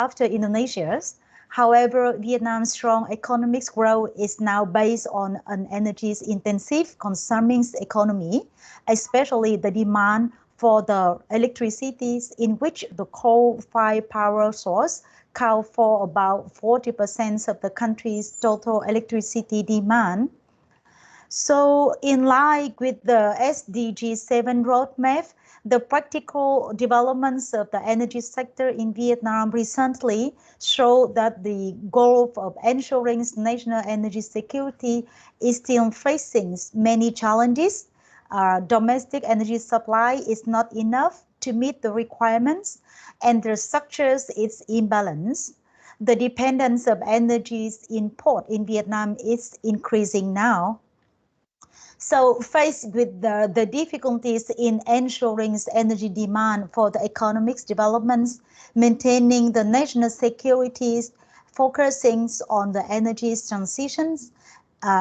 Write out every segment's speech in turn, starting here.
after Indonesia's. However, Vietnam's strong economic growth is now based on an energy-intensive consuming economy, especially the demand for the electricity, in which the coal-fired power source account for about 40% of the country's total electricity demand. So in line with the SDG7 roadmap, the practical developments of the energy sector in Vietnam recently show that the goal of ensuring national energy security is still facing many challenges. Domestic energy supply is not enough to meet the requirements, and the structures is imbalanced. The dependence of energy import in Vietnam is increasing now. So faced with the difficulties in ensuring energy demand for the economic developments, maintaining the national securities, focusing on the energy transitions,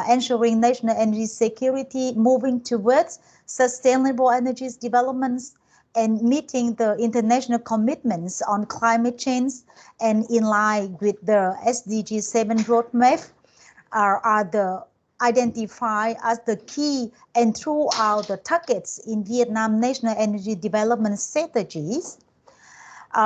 ensuring national energy security, moving towards sustainable energy developments, and meeting the international commitments on climate change and in line with the SDG7 roadmap are the identified as the key and throughout the targets in Vietnam national energy development strategies.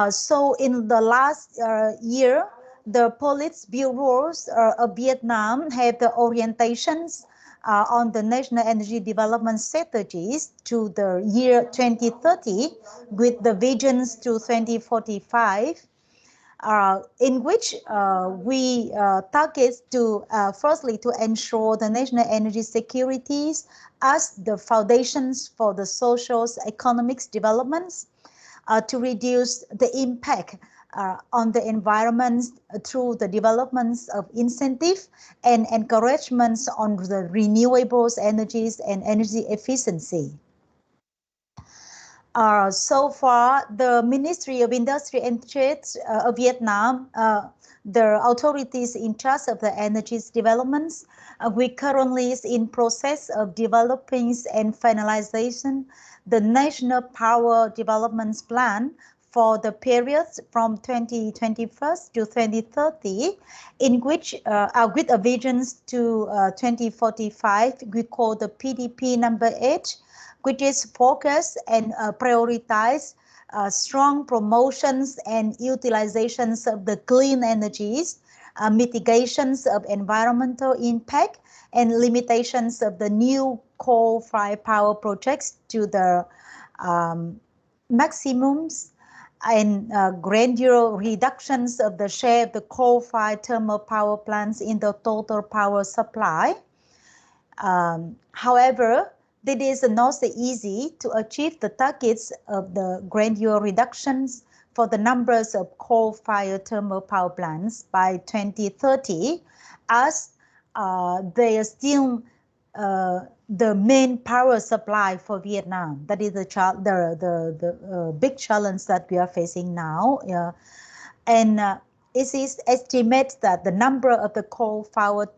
So in the last year, the Politburo of Vietnam have the orientations on the national energy development strategies to the year 2030 with the visions to 2045. In which we target to firstly to ensure the national energy securities as the foundations for the social economic developments, to reduce the impact on the environment through the developments of incentive and encouragements on the renewables energies and energy efficiency. So far, the Ministry of Industry and Trade of Vietnam, the authorities in charge of the energy developments, we currently is in process of developing and finalization the National Power Development Plan for the period from 2021 to 2030, in which with a vision to 2045, we call the PDP number 8, which is focus and prioritize strong promotions and utilizations of the clean energies, mitigations of environmental impact, and limitations of the new coal-fired power projects to the maximums, and gradual reductions of the share of the coal-fired thermal power plants in the total power supply. However, it is not so easy to achieve the targets of the gradual reductions for the numbers of coal-fired thermal power plants by 2030, as they are still the main power supply for Vietnam. That is the big challenge that we are facing now. And it is estimated that the number of the coal-fired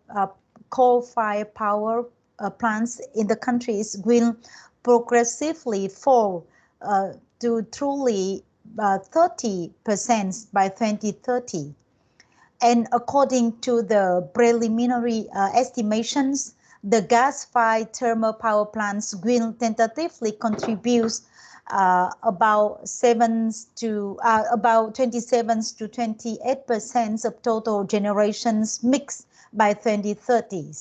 power plants in the countries will progressively fall to truly 30% by 2030. And according to the preliminary estimations, the gas-fired thermal power plants will tentatively contribute about 27 to 28% of total generations mix by 2030.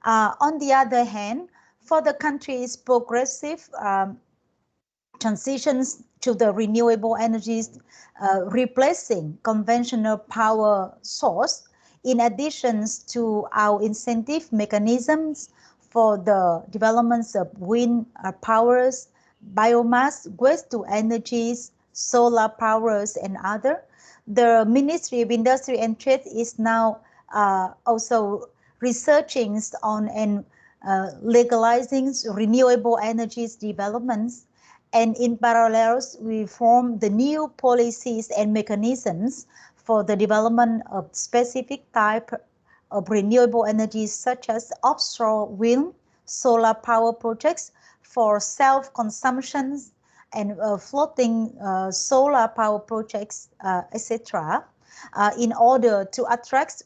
On the other hand, for the country's progressive transitions to the renewable energies, replacing conventional power source, in addition to our incentive mechanisms for the developments of wind powers, biomass, waste to energies, solar powers, and other, the Ministry of Industry and Trade is now also researching on and legalizing renewable energies developments, and in parallel we form the new policies and mechanisms for the development of specific type of renewable energies such as offshore wind, solar power projects for self-consumption and floating solar power projects, etc., in order to attract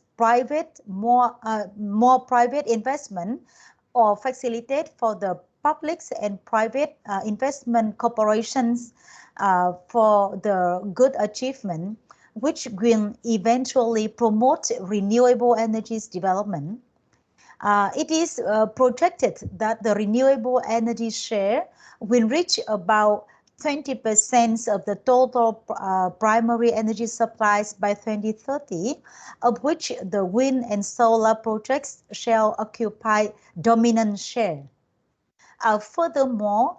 more private investment or facilitate for the public and private investment corporations for the good achievement, which will eventually promote renewable energies development. It is projected that the renewable energy share will reach about 20% of the total primary energy supplies by 2030, of which the wind and solar projects shall occupy dominant share. Furthermore,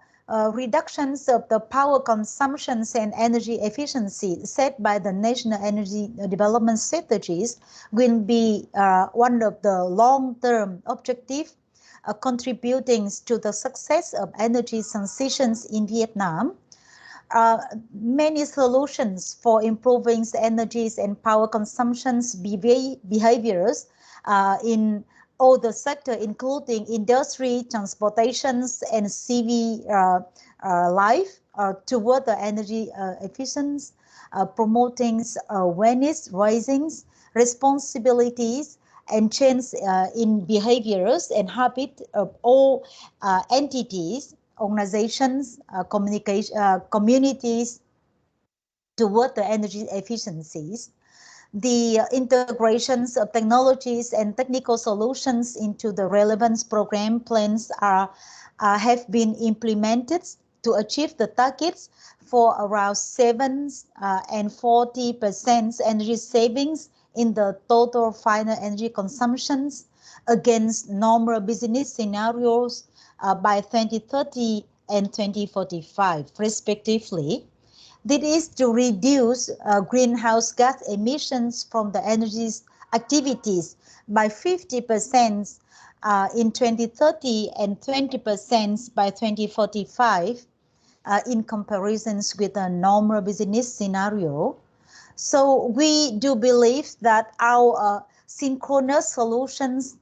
reductions of the power consumptions and energy efficiency set by the national energy development strategies will be one of the long-term objectives contributing to the success of energy transitions in Vietnam. Many solutions for improving energies and power consumptions behaviors in all the sector, including industry, transportations, and civil life, toward the energy efficiency, promoting awareness, raising responsibilities, and change in behaviors and habit of all entities, organizations, communities toward the energy efficiencies. The integrations of technologies and technical solutions into the relevant program plans have been implemented to achieve the targets for around 7 and 40% energy savings in the total final energy consumptions against normal business scenarios by 2030 and 2045, respectively. This is to reduce greenhouse gas emissions from the energy activities by 50% in 2030 and 20% by 2045 in comparison with a normal business scenario. So we do believe that our synchronous solutions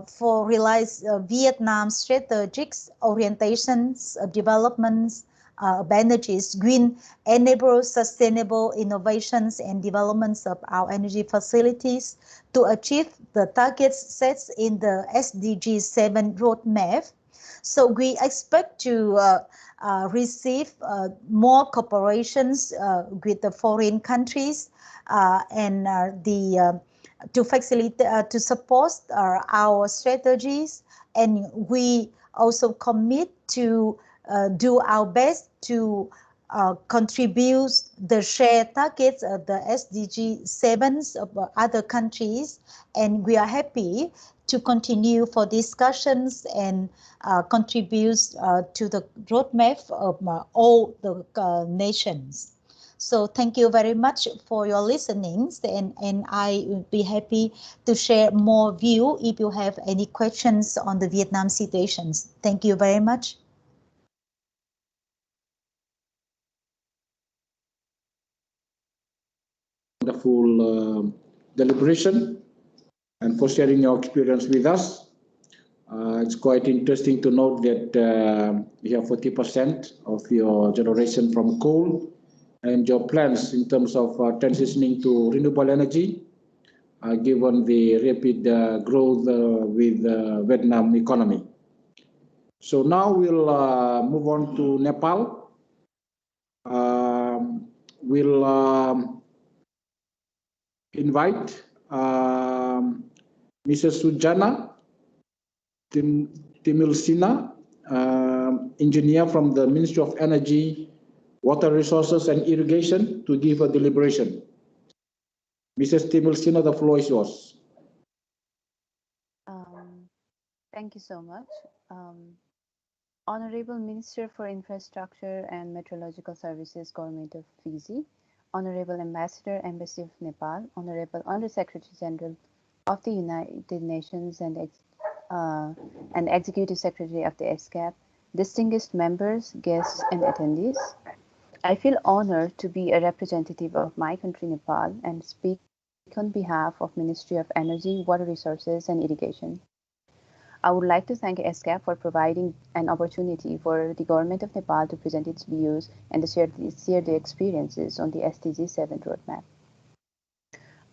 for realize Vietnam's strategic orientations of developments of energies, green enable sustainable innovations and developments of our energy facilities to achieve the targets set in the SDG7 roadmap. So we expect to receive more cooperations with the foreign countries and to facilitate to support our strategies, and we also commit to do our best to contribute the shared targets of the SDG7s of other countries, and we are happy to continue for discussions and contribute to the roadmap of all the nations. So thank you very much for your listening, and I will be happy to share more view if you have any questions on the Vietnam situations. Thank you very much. Wonderful deliberation and for sharing your experience with us. It's quite interesting to note that you have 40% of your generation from coal, and your plans in terms of transitioning to renewable energy, given the rapid growth with the Vietnam economy. So now we'll move on to Nepal. We'll invite Mrs. Sujana Timilsina, engineer from the Ministry of Energy, Water Resources and Irrigation, to give a deliberation. Mrs. Timilsina, the floor is yours. Thank you so much. Honorable Minister for Infrastructure and Meteorological Services, Government of Fiji, Honorable Ambassador, Embassy of Nepal, Honorable Under-Secretary General of the United Nations and Executive Secretary of the ESCAP, distinguished members, guests, and attendees. I feel honored to be a representative of my country, Nepal, and speak on behalf of Ministry of Energy, Water Resources, and Irrigation. I would like to thank ESCAP for providing an opportunity for the government of Nepal to present its views and to share their experiences on the SDG7 roadmap.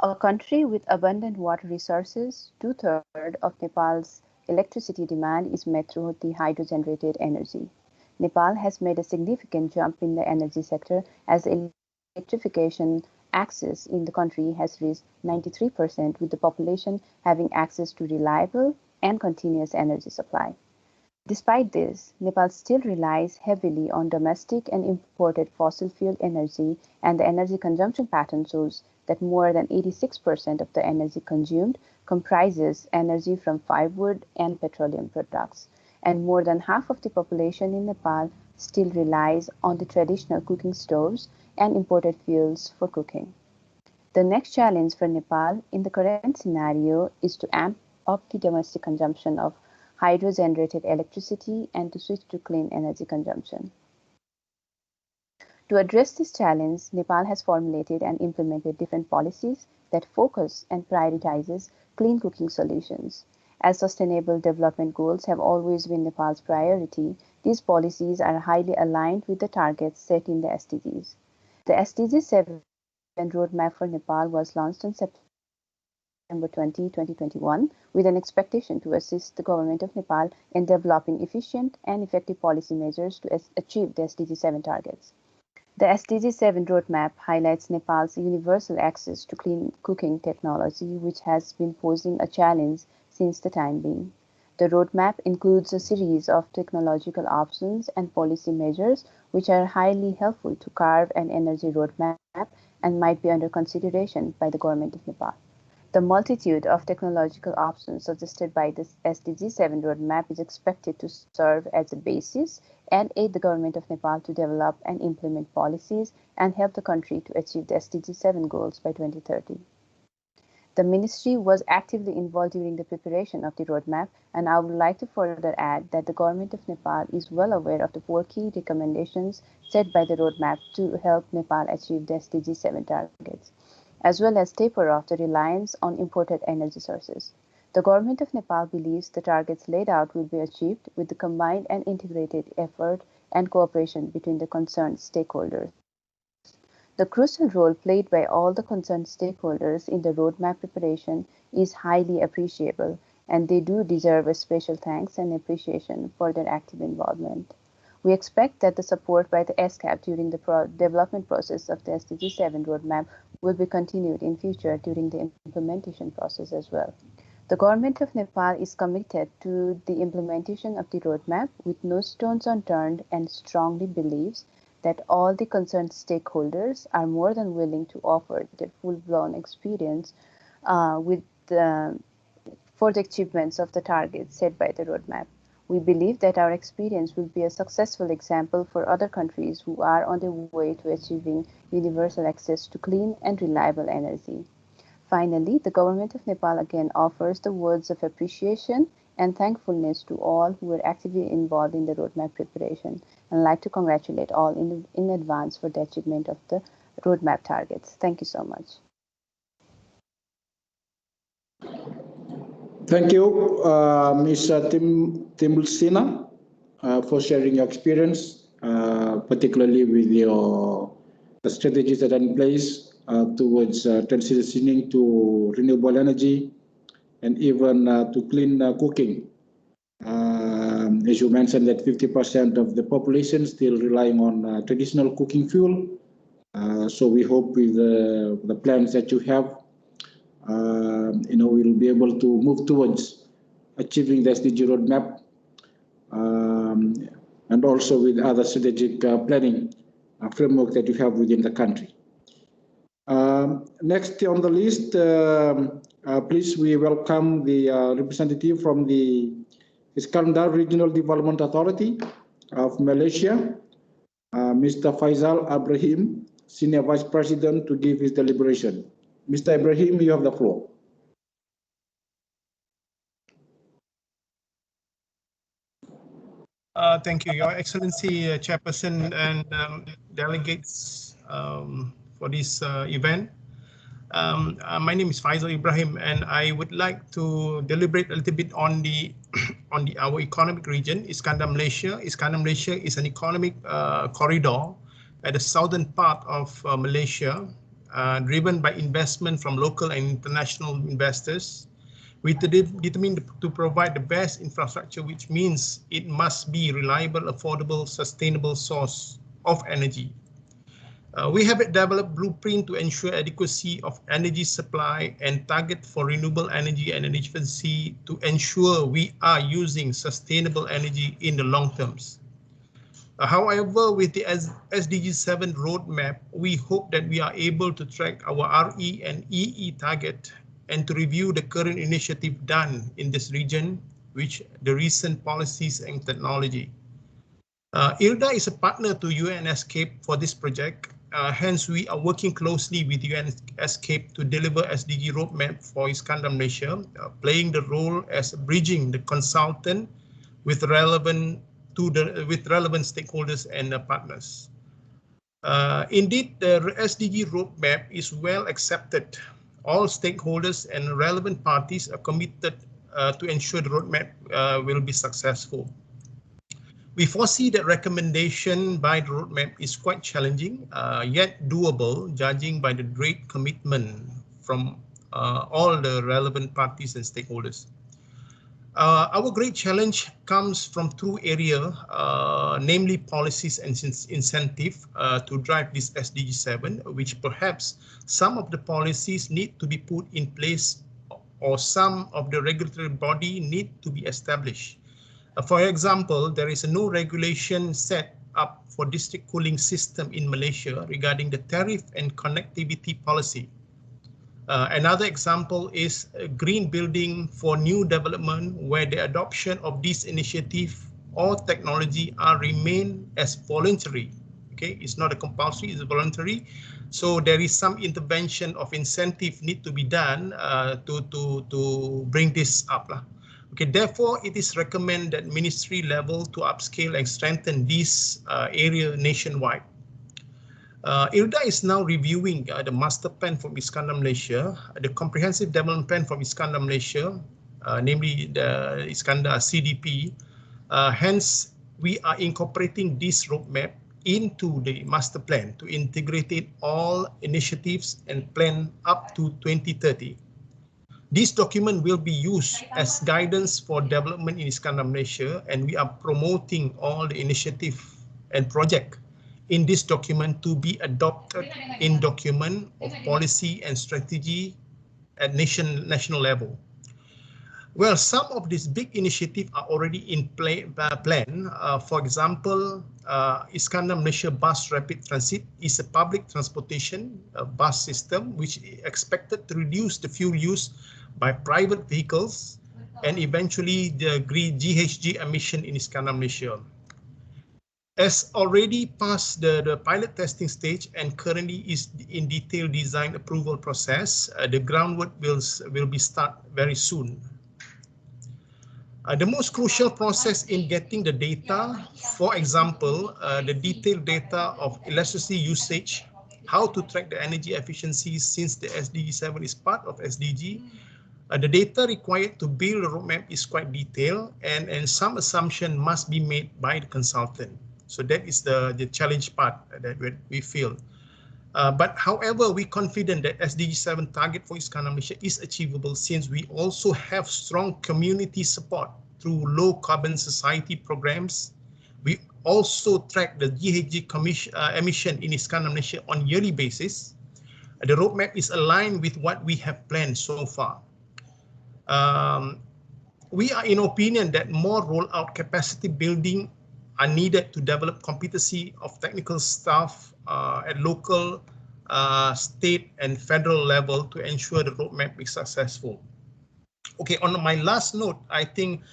A country with abundant water resources, 2/3 of Nepal's electricity demand is met through the hydro-generated energy. Nepal has made a significant jump in the energy sector as electrification access in the country has reached 93%, with the population having access to reliable and continuous energy supply. Despite this, Nepal still relies heavily on domestic and imported fossil fuel energy, and the energy consumption pattern shows that more than 86% of the energy consumed comprises energy from firewood and petroleum products, and more than half of the population in Nepal still relies on the traditional cooking stoves and imported fuels for cooking. The next challenge for Nepal in the current scenario is to amp up the domestic consumption of hydro-generated electricity and to switch to clean energy consumption. To address this challenge, Nepal has formulated and implemented different policies that focus and prioritizes clean cooking solutions. As sustainable development goals have always been Nepal's priority, these policies are highly aligned with the targets set in the SDGs. The SDG7 roadmap for Nepal was launched on September 20, 2021, with an expectation to assist the government of Nepal in developing efficient and effective policy measures to achieve the SDG7 targets. The SDG7 roadmap highlights Nepal's universal access to clean cooking technology, which has been posing a challenge since the time being. The roadmap includes a series of technological options and policy measures which are highly helpful to carve an energy roadmap and might be under consideration by the government of Nepal. The multitude of technological options suggested by this SDG7 roadmap is expected to serve as a basis and aid the government of Nepal to develop and implement policies and help the country to achieve the SDG7 goals by 2030. The ministry was actively involved during the preparation of the roadmap, and I would like to further add that the government of Nepal is well aware of the 4 key recommendations set by the roadmap to help Nepal achieve the SDG7 targets, as well as taper off the reliance on imported energy sources. The government of Nepal believes the targets laid out will be achieved with the combined and integrated effort and cooperation between the concerned stakeholders. The crucial role played by all the concerned stakeholders in the roadmap preparation is highly appreciable, and they do deserve a special thanks and appreciation for their active involvement. We expect that the support by the ESCAP during the development process of the SDG7 roadmap will be continued in future during the implementation process as well. The government of Nepal is committed to the implementation of the roadmap with no stones unturned and strongly believes that all the concerned stakeholders are more than willing to offer their full-blown experience for the achievements of the targets set by the roadmap. We believe that our experience will be a successful example for other countries who are on their way to achieving universal access to clean and reliable energy. Finally, the government of Nepal again offers the words of appreciation and thankfulness to all who were actively involved in the roadmap preparation, and I'd like to congratulate all in advance for the achievement of the roadmap targets. Thank you so much. Thank you, Ms. Timblsina, for sharing your experience, particularly with the strategies that are in place towards transitioning to renewable energy and even to clean cooking. As you mentioned, that 50% of the population still relying on traditional cooking fuel. So we hope with the plans that you have, we'll be able to move towards achieving the SDG roadmap, and also with other strategic planning framework that you have within the country. Next on the list, please, we welcome the representative from the Iskandar Regional Development Authority of Malaysia, Mr. Faisal Ibrahim, Senior Vice President, to give his deliberation. Mr. Ibrahim, you have the floor. Thank you, Your Excellency, Chairperson and delegates for this event. My name is Faisal Ibrahim, and I would like to deliberate a little bit on the on our economic region, Iskandar, Malaysia. Iskandar, Malaysia is an economic corridor at the southern part of Malaysia, driven by investment from local and international investors. We determined to provide the best infrastructure, which means it must be reliable, affordable, sustainable source of energy. We have developed blueprint to ensure adequacy of energy supply and target for renewable energy and energy efficiency to ensure we are using sustainable energy in the long terms. However, with the SDG7 roadmap, we hope that we are able to track our RE and EE target and to review the current initiative done in this region, which the recent policies and technology. ILDA is a partner to ESCAP for this project. Hence, we are working closely with ESCAP to deliver SDG roadmap for Iskandar, Malaysia, playing the role as bridging the consultant with relevant stakeholders and partners. Indeed, the SDG roadmap is well accepted. All stakeholders and relevant parties are committed to ensure the roadmap will be successful. We foresee that recommendation by the roadmap is quite challenging, yet doable, judging by the great commitment from all the relevant parties and stakeholders. Our great challenge comes from two areas, namely policies and incentive to drive this SDG7, which perhaps some of the policies need to be put in place or some of the regulatory body need to be established. For example, there is no regulation set up for district cooling system in Malaysia regarding the tariff and connectivity policy. Another example is green building for new development, where the adoption of this initiative or technology are remain as voluntary. Okay, it's not a compulsory, it's voluntary. So there is some intervention of incentive need to be done to bring this up. Okay, therefore, it is recommended at ministry level to upscale and strengthen this area nationwide. ILDA is now reviewing the master plan from Iskandar, Malaysia, the comprehensive development plan from Iskandar, Malaysia, namely the Iskandar CDP. Hence, we are incorporating this roadmap into the master plan to integrate all initiatives and plan up to 2030. This document will be used as guidance for development in Iskandar, Malaysia, and we are promoting all the initiative and project in this document to be adopted in document of policy and strategy at national level. Well, some of these big initiatives are already in plan. For example, Iskandar Malaysia Bus Rapid Transit is a public transportation bus system which is expected to reduce the fuel use by private vehicles and eventually the GHG emission in Iskandar, Malaysia. As already passed the pilot testing stage and currently is in detailed design approval process, the groundwork will be start very soon. The most crucial process in getting the data, for example, the detailed data of electricity usage, how to track the energy efficiency since the SDG7 is part of SDG. The data required to build a roadmap is quite detailed and some assumption must be made by the consultant. So that is the challenge part that we feel. But however, we're confident that SDG7 target for Iskandar, Malaysia is achievable since we also have strong community support through low carbon society programs. We also track the GHG emission in Iskandar, Malaysia on yearly basis. The roadmap is aligned with what we have planned so far. We are in opinion that more rollout capacity building are needed to develop competency of technical staff at local, state and federal level to ensure the roadmap is successful. Okay, on my last note, I think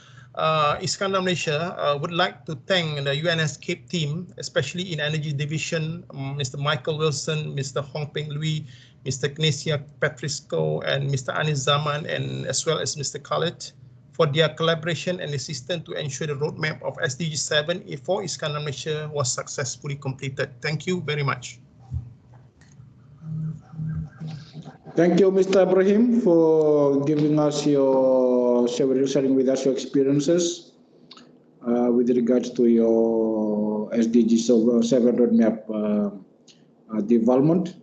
Iskandar, Malaysia would like to thank the ESCAP team, especially in Energy Division, Mr. Michael Wilson, Mr. Hong Peng Lui, Mr. Knesia Patrisco, and Mr. Anis Zaman, and as well as Mr. Khalid, for their collaboration and assistance to ensure the roadmap of SDG7 for Iskandar, Malaysia was successfully completed. Thank you very much. Thank you, Mr. Ibrahim, for giving us sharing with us your experiences. with regards to your SDG7 roadmap development.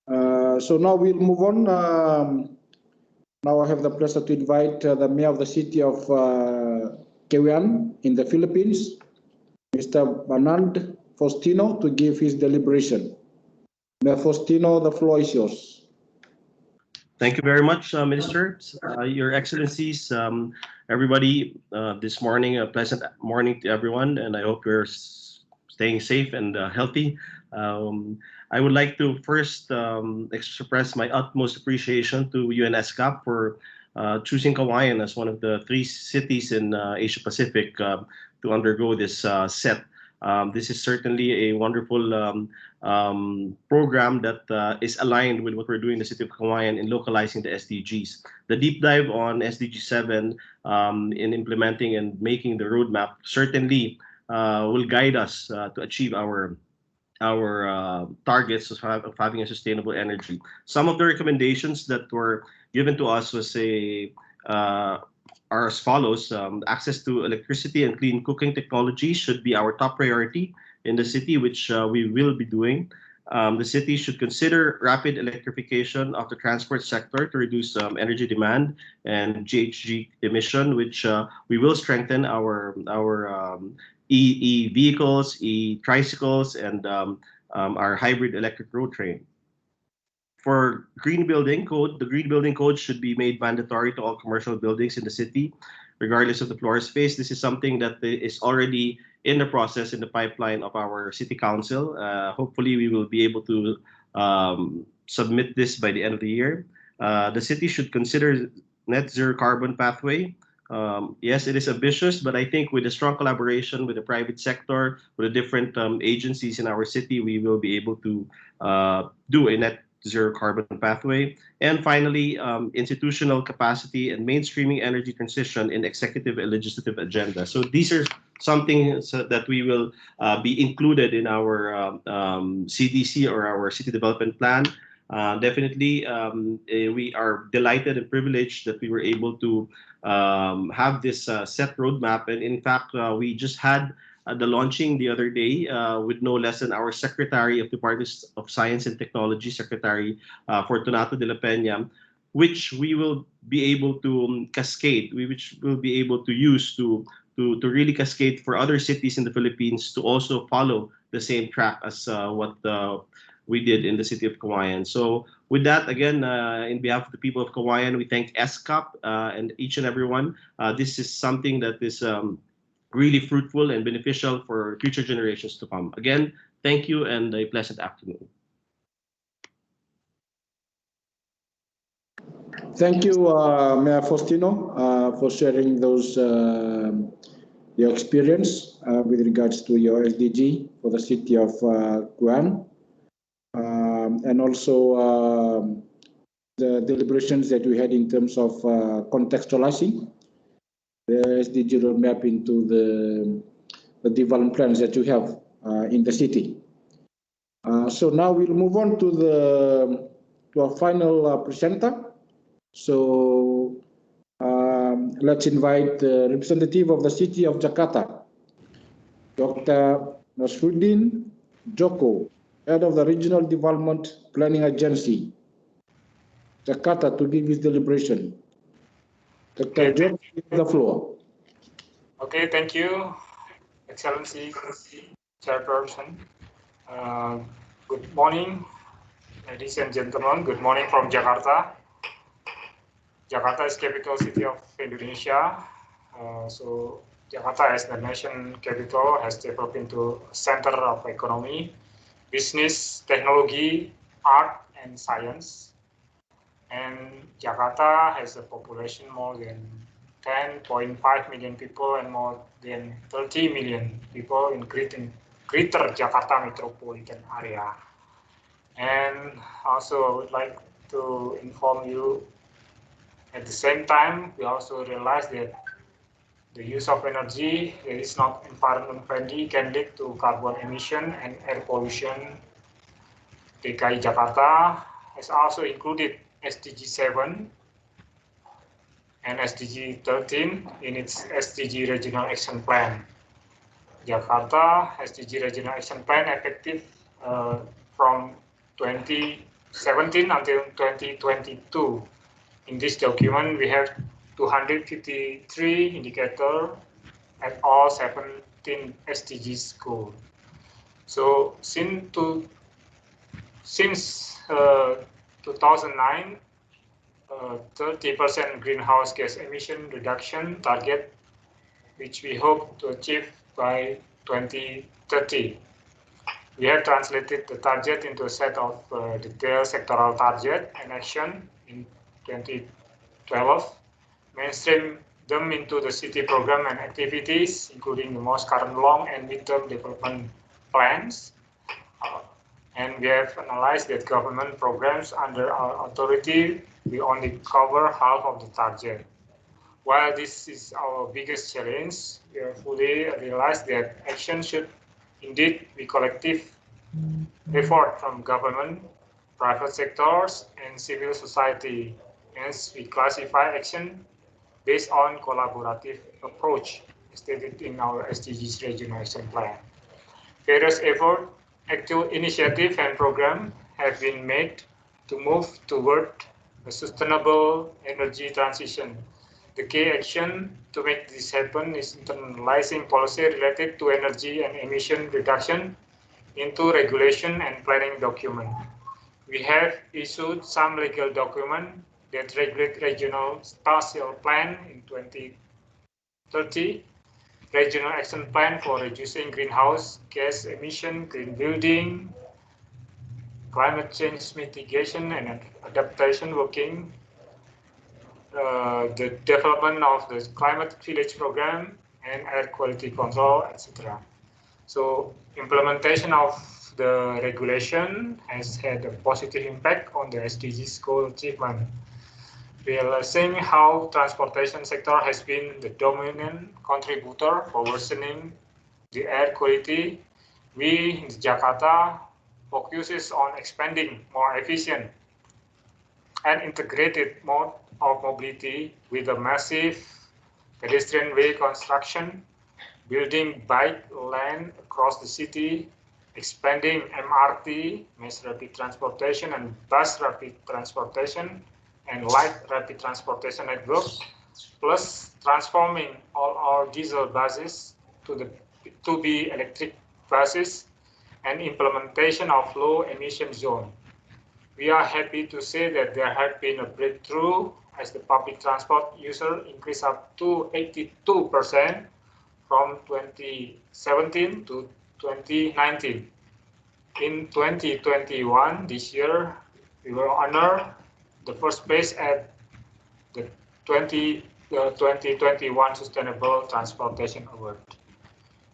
So now we'll move on. Now I have the pleasure to invite the Mayor of the City of Kewian in the Philippines, Mr. Bernard Faustino, to give his deliberation. Mayor Faustino, the floor is yours. Thank you very much, Minister. Your Excellencies, everybody, this morning, a pleasant morning to everyone, and I hope you're staying safe and healthy. I would like to first express my utmost appreciation to ESCAP for choosing Cauayan as one of the 3 cities in Asia Pacific to undergo this set. This is certainly a wonderful program that is aligned with what we're doing in the city of Cauayan in localizing the SDGs. The deep dive on SDG7 in implementing and making the roadmap certainly will guide us to achieve our targets of having a sustainable energy. Some of the recommendations that were given to us was are as follows. Access to electricity and clean cooking technology should be our top priority in the city, which we will be doing. The city should consider rapid electrification of the transport sector to reduce energy demand and GHG emission, which we will strengthen our e-vehicles, e-tricycles, and our hybrid electric road train. For green building code, the green building code should be made mandatory to all commercial buildings in the city, regardless of the floor space. This is something that is already in the process, in the pipeline of our city council. Hopefully, we will be able to submit this by the end of the year. The city should consider net zero carbon pathway. Yes, it is ambitious, but I think with a strong collaboration with the private sector, with the different agencies in our city, we will be able to do a net zero carbon pathway. And finally, institutional capacity and mainstreaming energy transition in executive and legislative agenda. So these are something that we will be included in our CDC or our city development plan. Definitely, we are delighted and privileged that we were able to have this set roadmap. And in fact, we just had the launching the other day with no less than our Secretary of Department of Science and Technology, Secretary Fortunato de la Peña, which we will be able to cascade, which we'll be able to use to really cascade for other cities in the Philippines to also follow the same track as what we did in the city of Cauayan. So with that, again, in behalf of the people of Cauayan, we thank ESCAP and each and every one. This is something that is really fruitful and beneficial for future generations to come. Again, thank you and a pleasant afternoon. Thank you, Mayor Faustino, for sharing those your experience with regards to your SDG for the city of Cauayan, and also the deliberations that we had in terms of contextualizing the SDG roadmap into the development plans that you have in the city. So now we'll move on to our final presenter. So let's invite the representative of the city of Jakarta, Dr. Nasruddin Joko, head of the Regional Development Planning Agency, Jakarta, to give his deliberation. Dr. Joko, you have the floor. Okay, thank you, Excellency Chairperson. Good morning, ladies and gentlemen. Good morning from Jakarta. Jakarta is capital city of Indonesia. So Jakarta as the nation capital has developed into a center of economy, business, technology, art, and science. And Jakarta has a population more than 10.5 million people and more than 30 million people in greater Jakarta metropolitan area. And also I would like to inform you, at the same time, we also realize that the use of energy that is not environment friendly can lead to carbon emission and air pollution. DKI Jakarta has also included SDG7, and SDG 13 in its SDG Regional Action Plan. Jakarta SDG Regional Action Plan effective from 2017 until 2022. In this document, we have 253 indicators at all 17 SDGs goals. So since 2009, 30% greenhouse gas emission reduction target, which we hope to achieve by 2030. We have translated the target into a set of detailed sectoral target and action in 2012, mainstream them into the city program and activities, including the most current long and mid-term development plans. And we have analyzed that government programs under our authority, we only cover half of the target. While this is our biggest challenge, we have fully realized that action should indeed be collective effort from government, private sectors, and civil society. Hence, we classify action based on collaborative approach stated in our SDGs Regional Action Plan. Various efforts, actual initiatives, and programs have been made to move toward a sustainable energy transition. The key action to make this happen is internalizing policy related to energy and emission reduction into regulation and planning document. We have issued some legal document that regulate regional spatial plan in 2030, regional action plan for reducing greenhouse gas emission, green building, climate change mitigation and adaptation working, the development of the climate village program and air quality control, etc. So implementation of the regulation has had a positive impact on the SDGs goal achievement. Realizing how transportation sector has been the dominant contributor for worsening the air quality, we in Jakarta focuses on expanding more efficient and integrated mode of mobility with a massive pedestrian way construction, building bike lane across the city, expanding MRT, mass rapid transportation, and bus rapid transportation, and light rapid transportation network, plus transforming all our diesel buses to be electric buses, and implementation of low emission zone. We are happy to say that there have been a breakthrough as the public transport user increased up to 82% from 2017 to 2019. In 2021, this year, we will honor the first place at the 2021 Sustainable Transportation Award.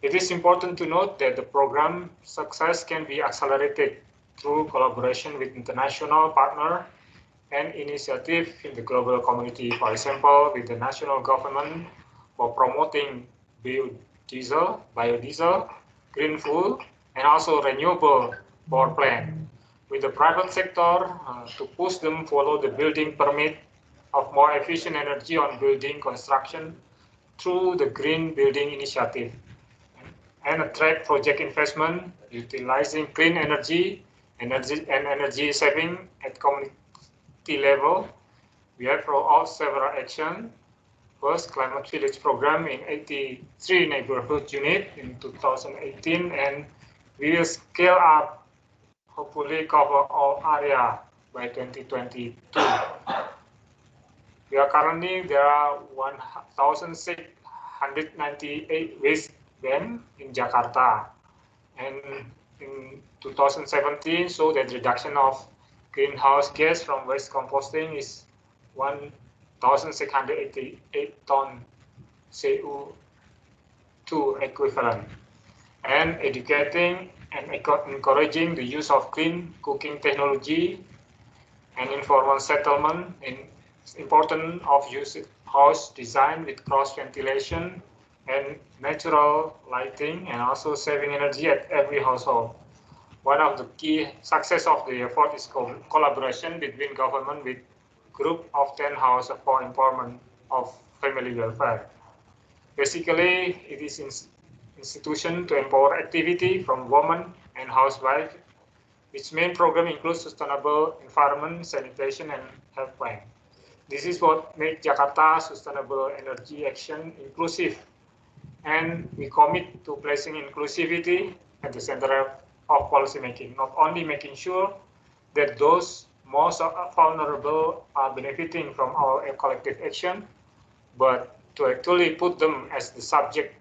It is important to note that the program success can be accelerated through collaboration with international partners and initiative in the global community, for example, with the national government for promoting biodiesel, green fuel, and also renewable power plant. With the private sector to push them follow the building permit of more efficient energy on building construction through the Green Building Initiative, and attract project investment utilizing clean energy and energy saving at community level. We have rolled out several actions. First, climate village program in 83 neighborhood units in 2018, and we will scale up, hopefully cover all area by 2022. There are 1,698 waste bins in Jakarta, and in 2017 so that reduction of greenhouse gas from waste composting is 1,688 ton CO2 equivalent, and educating and encouraging the use of clean cooking technology and informal settlement in importance of use house design with cross ventilation and natural lighting, and also saving energy at every household. One of the key success of the effort is collaboration between government with group of 10 houses for empowerment of family welfare. Basically, it is an institution to empower activity from women and housewives. Its main program includes sustainable environment, sanitation, and health plan. This is what makes Jakarta Sustainable Energy Action inclusive, and we commit to placing inclusivity at the center of policymaking, not only making sure that those most vulnerable are benefiting from our collective action, but to actually put them as the subject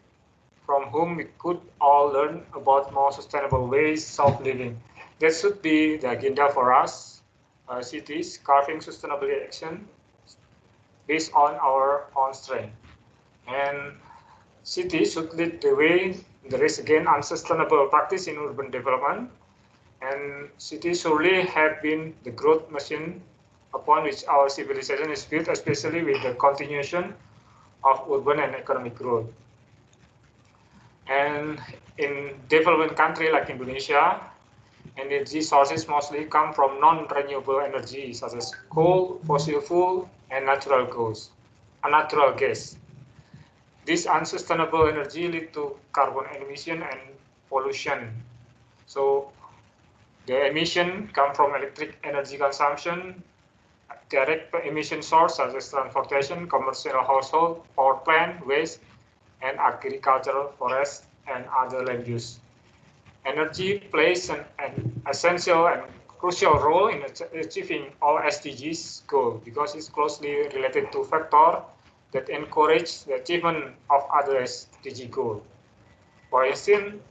from whom we could all learn about more sustainable ways of living. That should be the agenda for us, cities, carving sustainability action based on our own strength. And cities should lead the way in the race against unsustainable practice in urban development. And cities surely have been the growth machine upon which our civilization is built, especially with the continuation of urban and economic growth. And in developing countries like Indonesia, energy sources mostly come from non-renewable energy such as coal, fossil fuel, and natural gas. This unsustainable energy leads to carbon emission and pollution. So the emission come from electric energy consumption, direct emission source such as transportation, commercial household, power plant, waste, and agricultural, forest, and other land use. Energy plays an essential and crucial role in achieving all SDGs goals because it's closely related to factors that encourage the achievement of other SDG goals. For instance,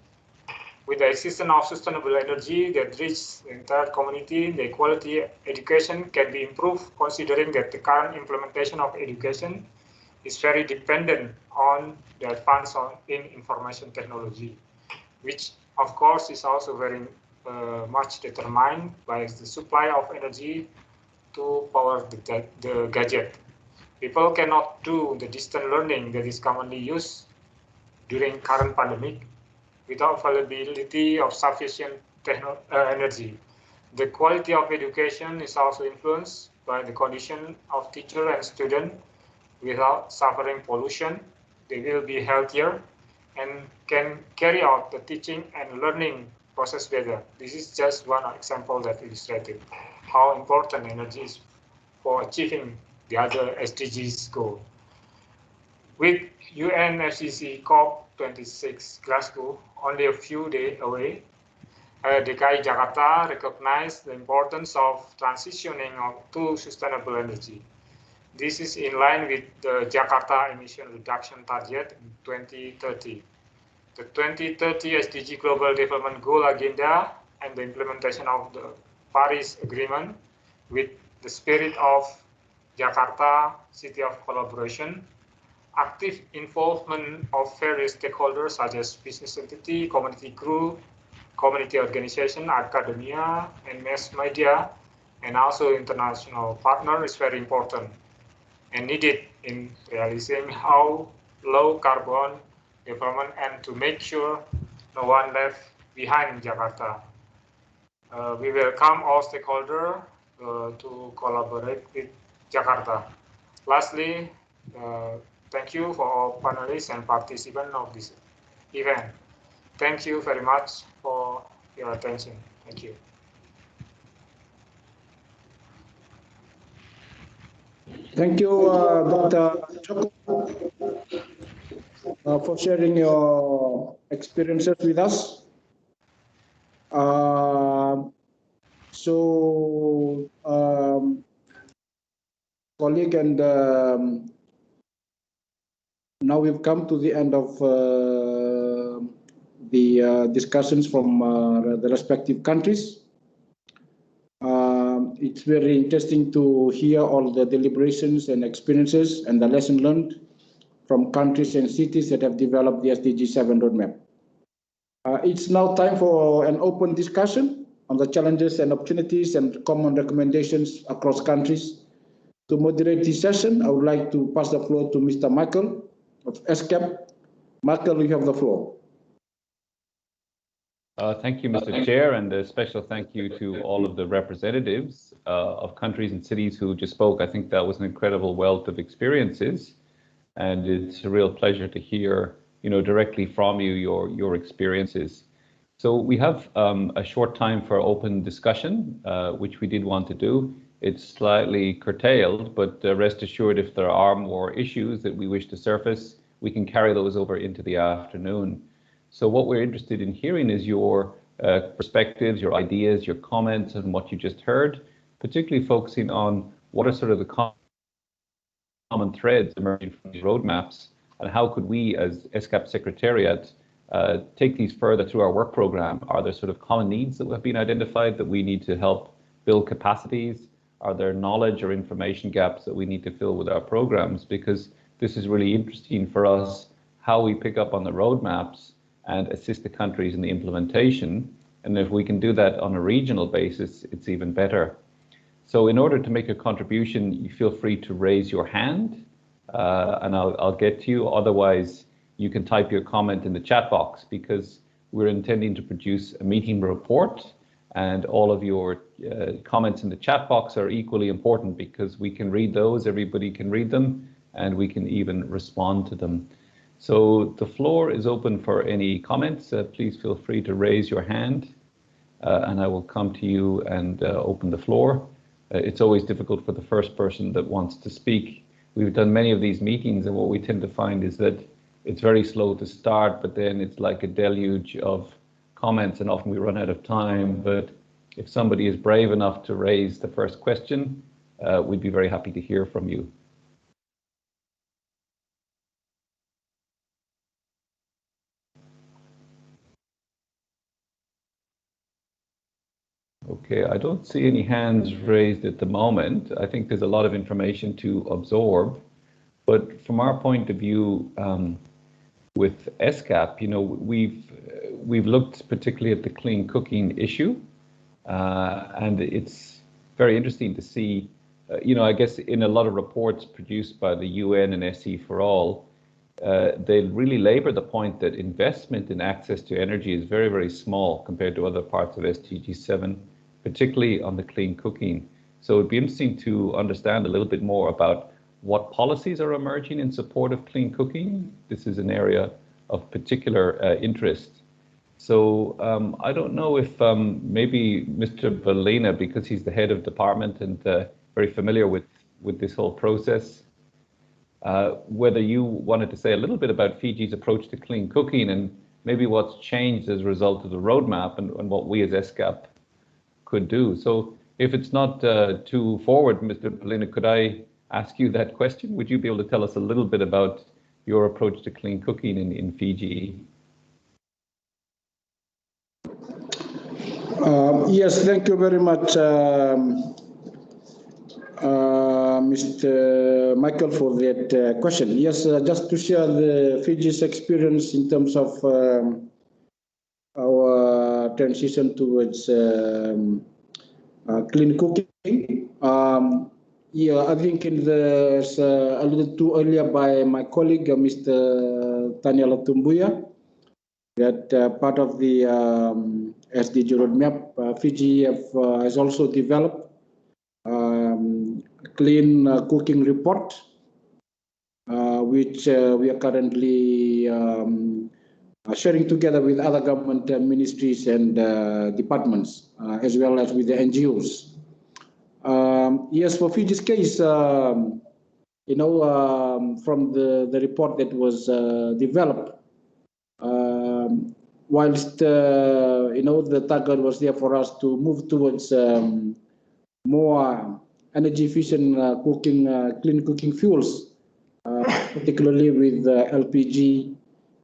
with the existence of sustainable energy that reaches the entire community, the quality education can be improved, considering that the current implementation of education is very dependent on the advance in information technology, which of course is also very much determined by the supply of energy to power the gadget. People cannot do the distant learning that is commonly used during current pandemic without availability of sufficient energy. The quality of education is also influenced by the condition of teacher and student. Without suffering pollution, they will be healthier and can carry out the teaching and learning process better. This is just one example that illustrated how important energy is for achieving the other SDGs goal. With UNFCCC COP26 Glasgow only a few days away, DKI Jakarta recognized the importance of transitioning to sustainable energy. This is in line with the Jakarta emission reduction target in 2030. The 2030 SDG Global Development Goal Agenda and the implementation of the Paris Agreement with the spirit of Jakarta, City of Collaboration, active involvement of various stakeholders such as business entity, community group, community organization, academia, and mass media, and also international partner is very important and needed in realizing how low carbon development and to make sure no one left behind in Jakarta. We welcome all stakeholders to collaborate with Jakarta. Lastly, thank you for all panelists and participants of this event. Thank you very much for your attention. Thank you. Thank you, Dr. Joko, for sharing your experiences with us. Colleague, and now we've come to the end of the discussions from the respective countries. It's very interesting to hear all the deliberations and experiences and the lesson learned from countries and cities that have developed the SDG7 roadmap. It's now time for an open discussion on the challenges and opportunities and common recommendations across countries. To moderate this session, I would like to pass the floor to Mr. Michael of ESCAP. Michael, you have the floor. Thank you, Mr. Chair, and a special thank you to all of the representatives of countries and cities who just spoke. I think that was an incredible wealth of experiences. and it's a real pleasure to hear, directly from you your experiences. So we have a short time for open discussion, which we did want to do. It's slightly curtailed, but rest assured, if there are more issues that we wish to surface, we can carry those over into the afternoon. So what we're interested in hearing is your perspectives, your ideas, your comments on what you just heard, particularly focusing on what are sort of the common threads emerging from these roadmaps, and how could we as ESCAP Secretariat take these further through our work program? Are there sort of common needs that have been identified that we need to help build capacities? Are there knowledge or information gaps that we need to fill with our programs? Because this is really interesting for us, how we pick up on the roadmaps and assist the countries in the implementation. And if we can do that on a regional basis, it's even better. So in order to make a contribution, you feel free to raise your hand and I'll get to you. Otherwise, you can type your comment in the chat box, because we're intending to produce a meeting report, and all of your comments in the chat box are equally important, because we can read those, everybody can read them, and we can even respond to them. So the floor is open for any comments. Please feel free to raise your hand and I will come to you and open the floor. It's always difficult for the first person that wants to speak. We've done many of these meetings, and what we tend to find is that it's very slow to start, but then it's like a deluge of comments, and often we run out of time. But if somebody is brave enough to raise the first question, we'd be very happy to hear from you. Okay, I don't see any hands raised at the moment. I think there's a lot of information to absorb, but from our point of view, with ESCAP, we've looked particularly at the clean cooking issue, and it's very interesting to see, I guess in a lot of reports produced by the UN and SE for All, they really labor the point that investment in access to energy is very, very small compared to other parts of SDG7, particularly on the clean cooking. So it'd be interesting to understand a little bit more about what policies are emerging in support of clean cooking. This is an area of particular interest. So I don't know if maybe Mr. Valina, because he's the head of department and very familiar with this whole process, whether you wanted to say a little bit about Fiji's approach to clean cooking and maybe what's changed as a result of the roadmap and what we as ESCAP could do. So if it's not too forward, Mr. Valina, could I ask you that question? Would you be able to tell us a little bit about your approach to clean cooking in Fiji? Yes, thank you very much, Mr. Michael, for that question. Yes, just to share the Fiji's experience in terms of our transition towards clean cooking. Yeah, I think as alluded to earlier by my colleague, Mr. Taniela Tumbuya, that part of the SDG roadmap, Fiji has also developed clean cooking report, which we are currently sharing together with other government ministries and departments, as well as with the NGOs. Yes, for Fiji's case, from the report that was developed, whilst the target was there for us to move towards more energy efficient clean cooking fuels, particularly with LPG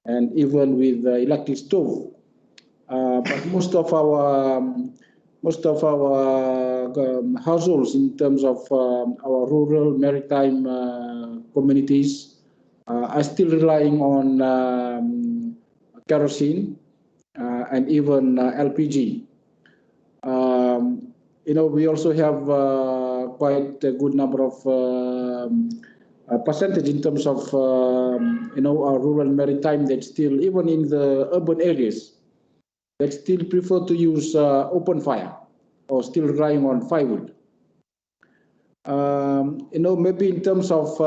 and even with electric stove. But most of our households, in terms of our rural maritime communities, are still relying on kerosene and even LPG. We also have quite a good number of percentage in terms of our rural maritime that still, even in the urban areas, that still prefer to use open fire or still relying on firewood. Maybe in terms of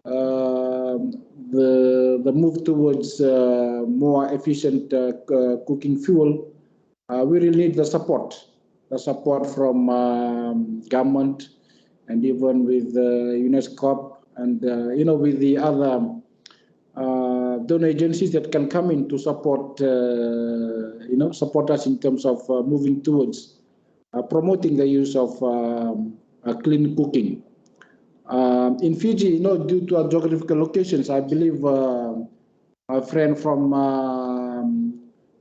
the move towards more efficient cooking fuel, we really need the support from government, and even with ESCAP, and with the other donor agencies that can come in to support support us in terms of moving towards promoting the use of clean cooking. In Fiji, due to our geographical locations, I believe our friend from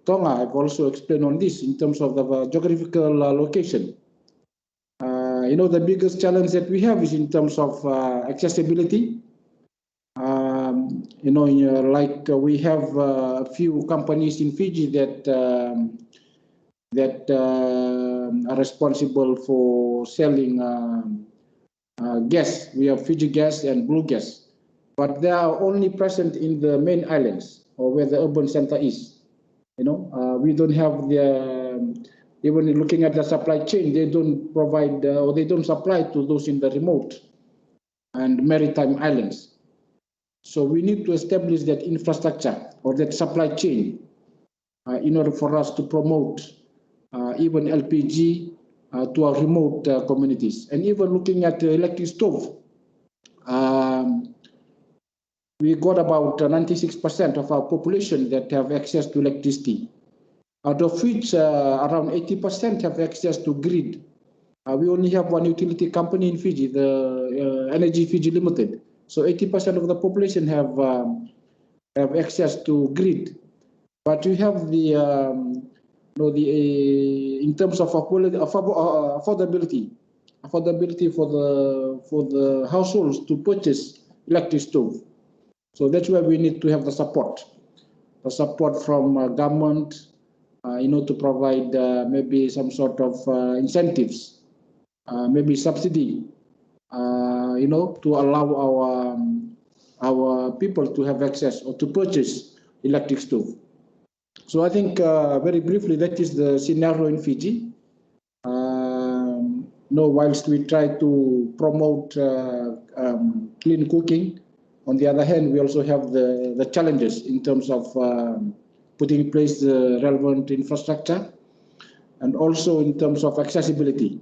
Tonga have also explained on this in terms of the geographical location. The biggest challenge that we have is in terms of accessibility. Like we have a few companies in Fiji that are responsible for selling gas. We have Fiji gas and blue gas, but they are only present in the main islands or where the urban center is. We don't have the, even looking at the supply chain, they don't provide or they don't supply to those in the remote and maritime islands. So we need to establish that infrastructure or that supply chain in order for us to promote even LPG to our remote communities. And even looking at the electric stove, we got about 96% of our population that have access to electricity, out of which around 80% have access to grid. We only have one utility company in Fiji, the Energy Fiji Limited. So 80% of the population have access to grid. But you have the in terms of affordability for the households to purchase electric stove. So that's why we need to have the support from government, to provide maybe some sort of incentives, maybe subsidy, to allow our people to have access or to purchase electric stove. So I think very briefly, that is the scenario in Fiji. Whilst we try to promote clean cooking, on the other hand, we also have the challenges in terms of putting in place the relevant infrastructure, and also in terms of accessibility.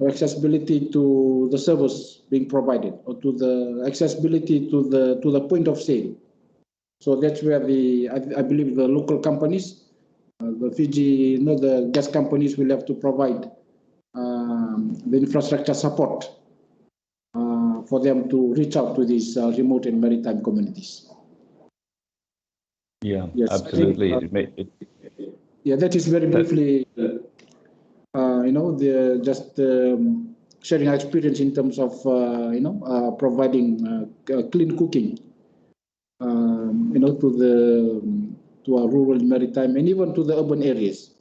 Accessibility to the service being provided, or to the accessibility to the point of sale. So that's where I believe the local companies, the Fiji, the gas companies will have to provide the infrastructure support for them to reach out to these remote and maritime communities. Yeah, yes, absolutely. Yeah, that is very briefly. Just sharing our experience in terms of providing clean cooking, to our rural maritime and even to the urban areas.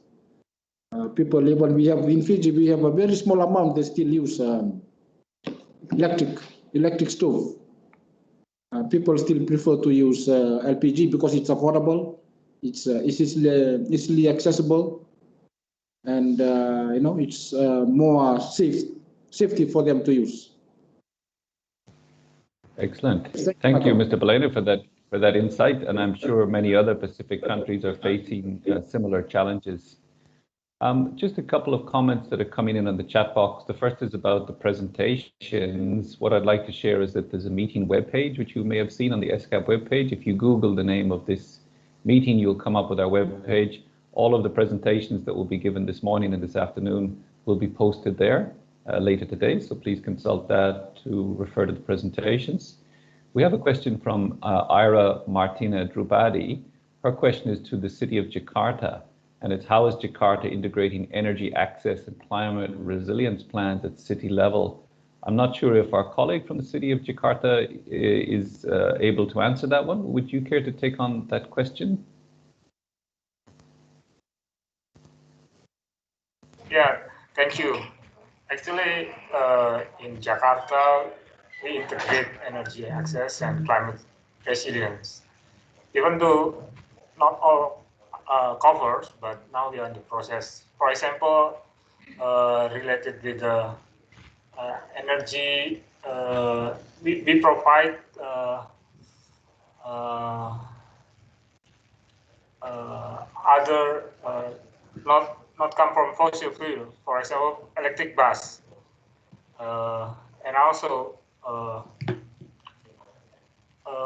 People, even we have in Fiji, we have a very small amount that still use electric stove. People still prefer to use LPG because it's affordable, it's easily accessible, and it's more safety for them to use. Excellent. Thank you, Mr. Belena, for that insight, and I'm sure many other Pacific countries are facing similar challenges. Just a couple of comments that are coming in on the chat box. The first is about the presentations. What I'd like to share is that there's a meeting webpage, which you may have seen on the ESCAP webpage. If you Google the name of this meeting, you'll come up with our webpage. All of the presentations that will be given this morning and this afternoon will be posted there later today, so please consult that to refer to the presentations. We have a question from Ira Martina Drupadi. Her question is to the city of Jakarta, and it's how is Jakarta integrating energy access and climate resilience plans at city level? I'm not sure if our colleague from the city of Jakarta is able to answer that one. Would you care to take on that question? Yeah, thank you. Actually, in Jakarta, we integrate energy access and climate resilience. Even though not all covered, but now we are in the process. For example, related with the energy we provide other not come from fossil fuel, for example, electric bus, and also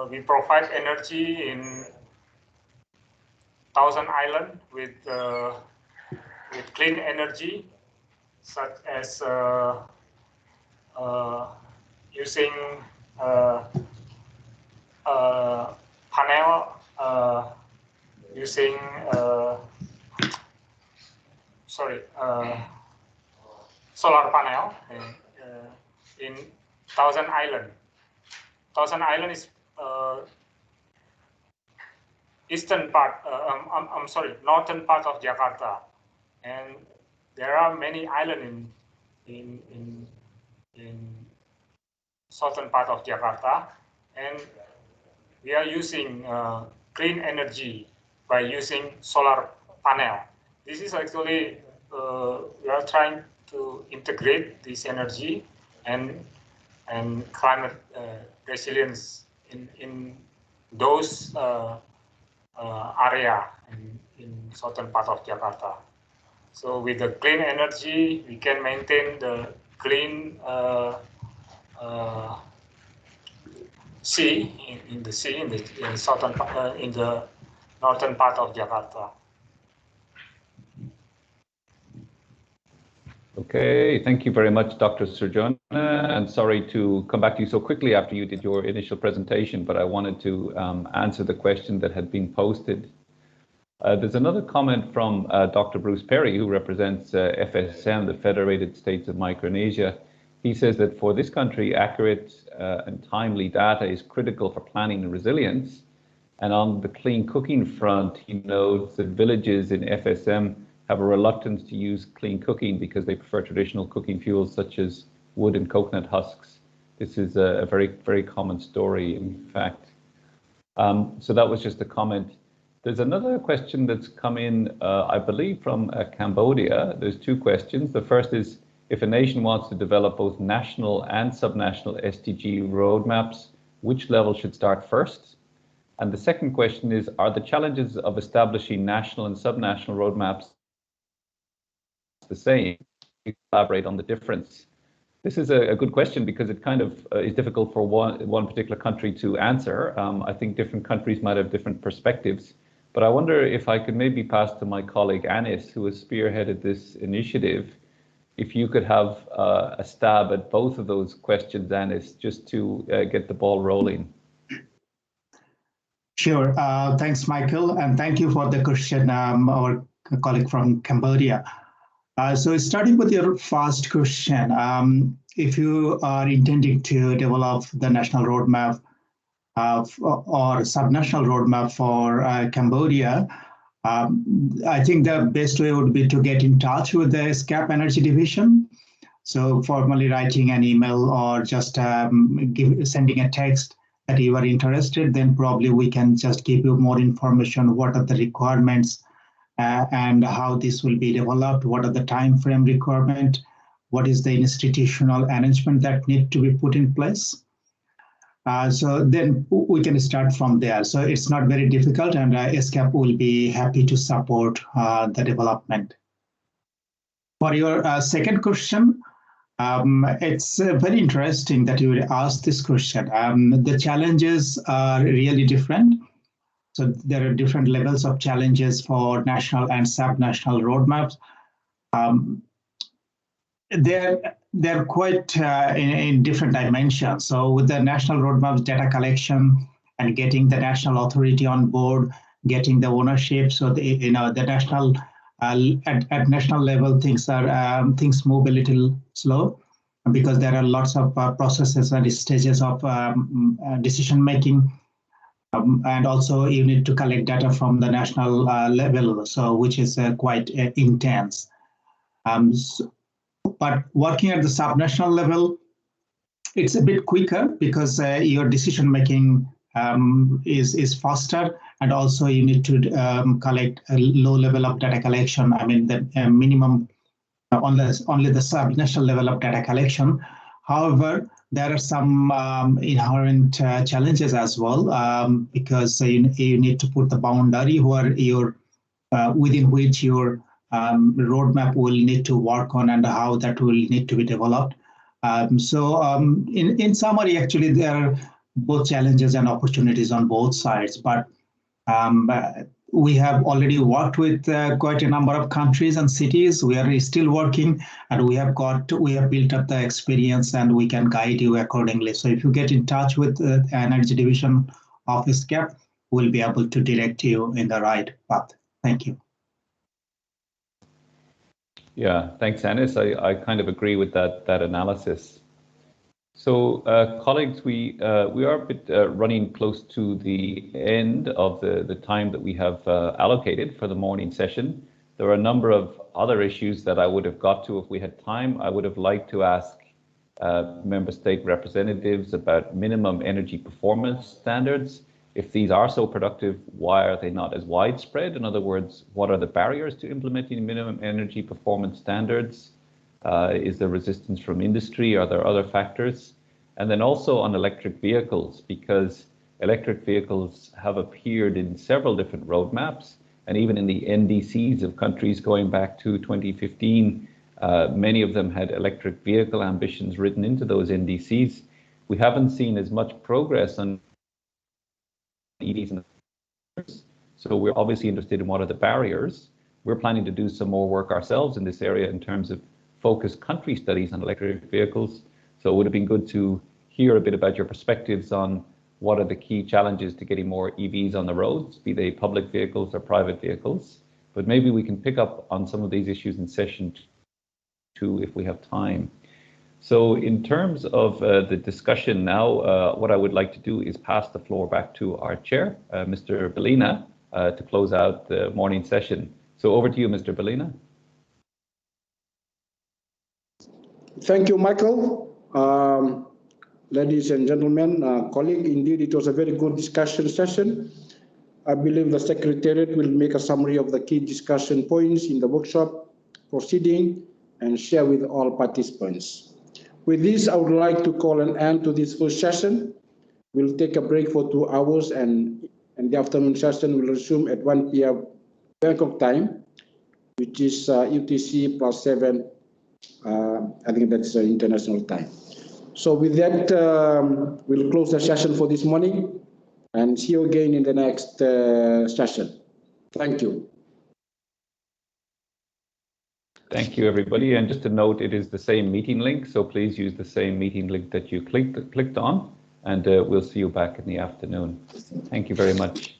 we provide energy in Thousand Island with clean energy, such as using panel, using solar panel in Thousand Island. Thousand Island is eastern part. Northern part of Jakarta, and there are many islands in southern part of Jakarta, and we are using clean energy by using solar panel. This is actually we are trying to integrate this energy and climate resilience in those area in southern part of Jakarta. So with the clean energy, we can maintain the clean sea in the southern in the northern part of Jakarta. Okay, thank you very much, Dr. Surjona, and sorry to come back to you so quickly after you did your initial presentation, but I wanted to answer the question that had been posted. There's another comment from Dr. Bruce Perry, who represents FSM, the Federated States of Micronesia. He says that for this country, accurate and timely data is critical for planning and resilience. And on the clean cooking front, he notes that villages in FSM have a reluctance to use clean cooking because they prefer traditional cooking fuels such as wood and coconut husks. This is a very, very common story, in fact. So that was just a comment. There's another question that's come in, I believe, from Cambodia. There's two questions. The first is, if a nation wants to develop both national and subnational SDG roadmaps, which level should start first? And the second question is, are the challenges of establishing national and subnational roadmaps the same? You elaborate on the difference. This is a good question because it kind of is difficult for one particular country to answer. I think different countries might have different perspectives, but I wonder if I could maybe pass to my colleague Anis, who has spearheaded this initiative, if you could have a stab at both of those questions, Anis, just to get the ball rolling. Sure. Thanks, Michael, and thank you for the question, our colleague from Cambodia. So starting with your first question, if you are intending to develop the national roadmap or subnational roadmap for Cambodia, I think the best way would be to get in touch with the ESCAP Energy Division. So formally writing an email or just sending a text that you are interested, then probably we can just give you more information, what are the requirements and how this will be developed, what are the time frame requirement, what is the institutional arrangement that need to be put in place. So then we can start from there. So it's not very difficult, and ESCAP will be happy to support the development. For your second question, it's very interesting that you would ask this question. The challenges are really different. So there are different levels of challenges for national and subnational roadmaps. They're quite in different dimensions. So with the national roadmaps, data collection and getting the national authority on board, getting the ownership. So the national at national level, things move a little slow because there are lots of processes and stages of decision making. And also you need to collect data from the national level, so which is quite intense. But working at the subnational level, it's a bit quicker because your decision making is faster, and also you need to collect a low level of data collection. I mean, the minimum only the subnational level of data collection. However, there are some inherent challenges as well, because you need to put the boundary where within which your roadmap will need to work on and how that will need to be developed. In summary, actually, there are both challenges and opportunities on both sides, but we have already worked with quite a number of countries and cities. We are still working, and we have built up the experience, and we can guide you accordingly. So if you get in touch with the Energy Division of ESCAP, we'll be able to direct you in the right path. Thank you. Yeah, thanks, Anis. I kind of agree with that analysis. So, colleagues, we are a bit running close to the end of the time that we have allocated for the morning session. There are a number of other issues that I would have got to if we had time. I would have liked to ask member state representatives about minimum energy performance standards. If these are so productive, why are they not as widespread? In other words, what are the barriers to implementing minimum energy performance standards? Is there resistance from industry? Are there other factors? And then also on electric vehicles, because electric vehicles have appeared in several different roadmaps, and even in the NDCs of countries going back to 2015, many of them had electric vehicle ambitions written into those NDCs. We haven't seen as much progress on EVs. So we're obviously interested in what are the barriers. We're planning to do some more work ourselves in this area in terms of focused country studies on electric vehicles. So it would have been good to hear a bit about your perspectives on what are the key challenges to getting more EVs on the roads, be they public vehicles or private vehicles. But maybe we can pick up on some of these issues in session 2 if we have time. So in terms of the discussion now, what I would like to do is pass the floor back to our chair, Mr. Bellina, to close out the morning session. So over to you, Mr. Bellina. Thank you, Michael. Ladies and gentlemen, colleagues, indeed, it was a very good discussion session. I believe the Secretariat will make a summary of the key discussion points in the workshop proceeding and share with all participants. With this, I would like to call an end to this first session. We'll take a break for 2 hours, and the afternoon session will resume at 1 p.m. Bangkok time, which is UTC +7. I think that's international time. So with that, we'll close the session for this morning and see you again in the next session. Thank you. Thank you, everybody. And just to note, it is the same meeting link, so please use the same meeting link that you clicked on, and we'll see you back in the afternoon. Thank you very much.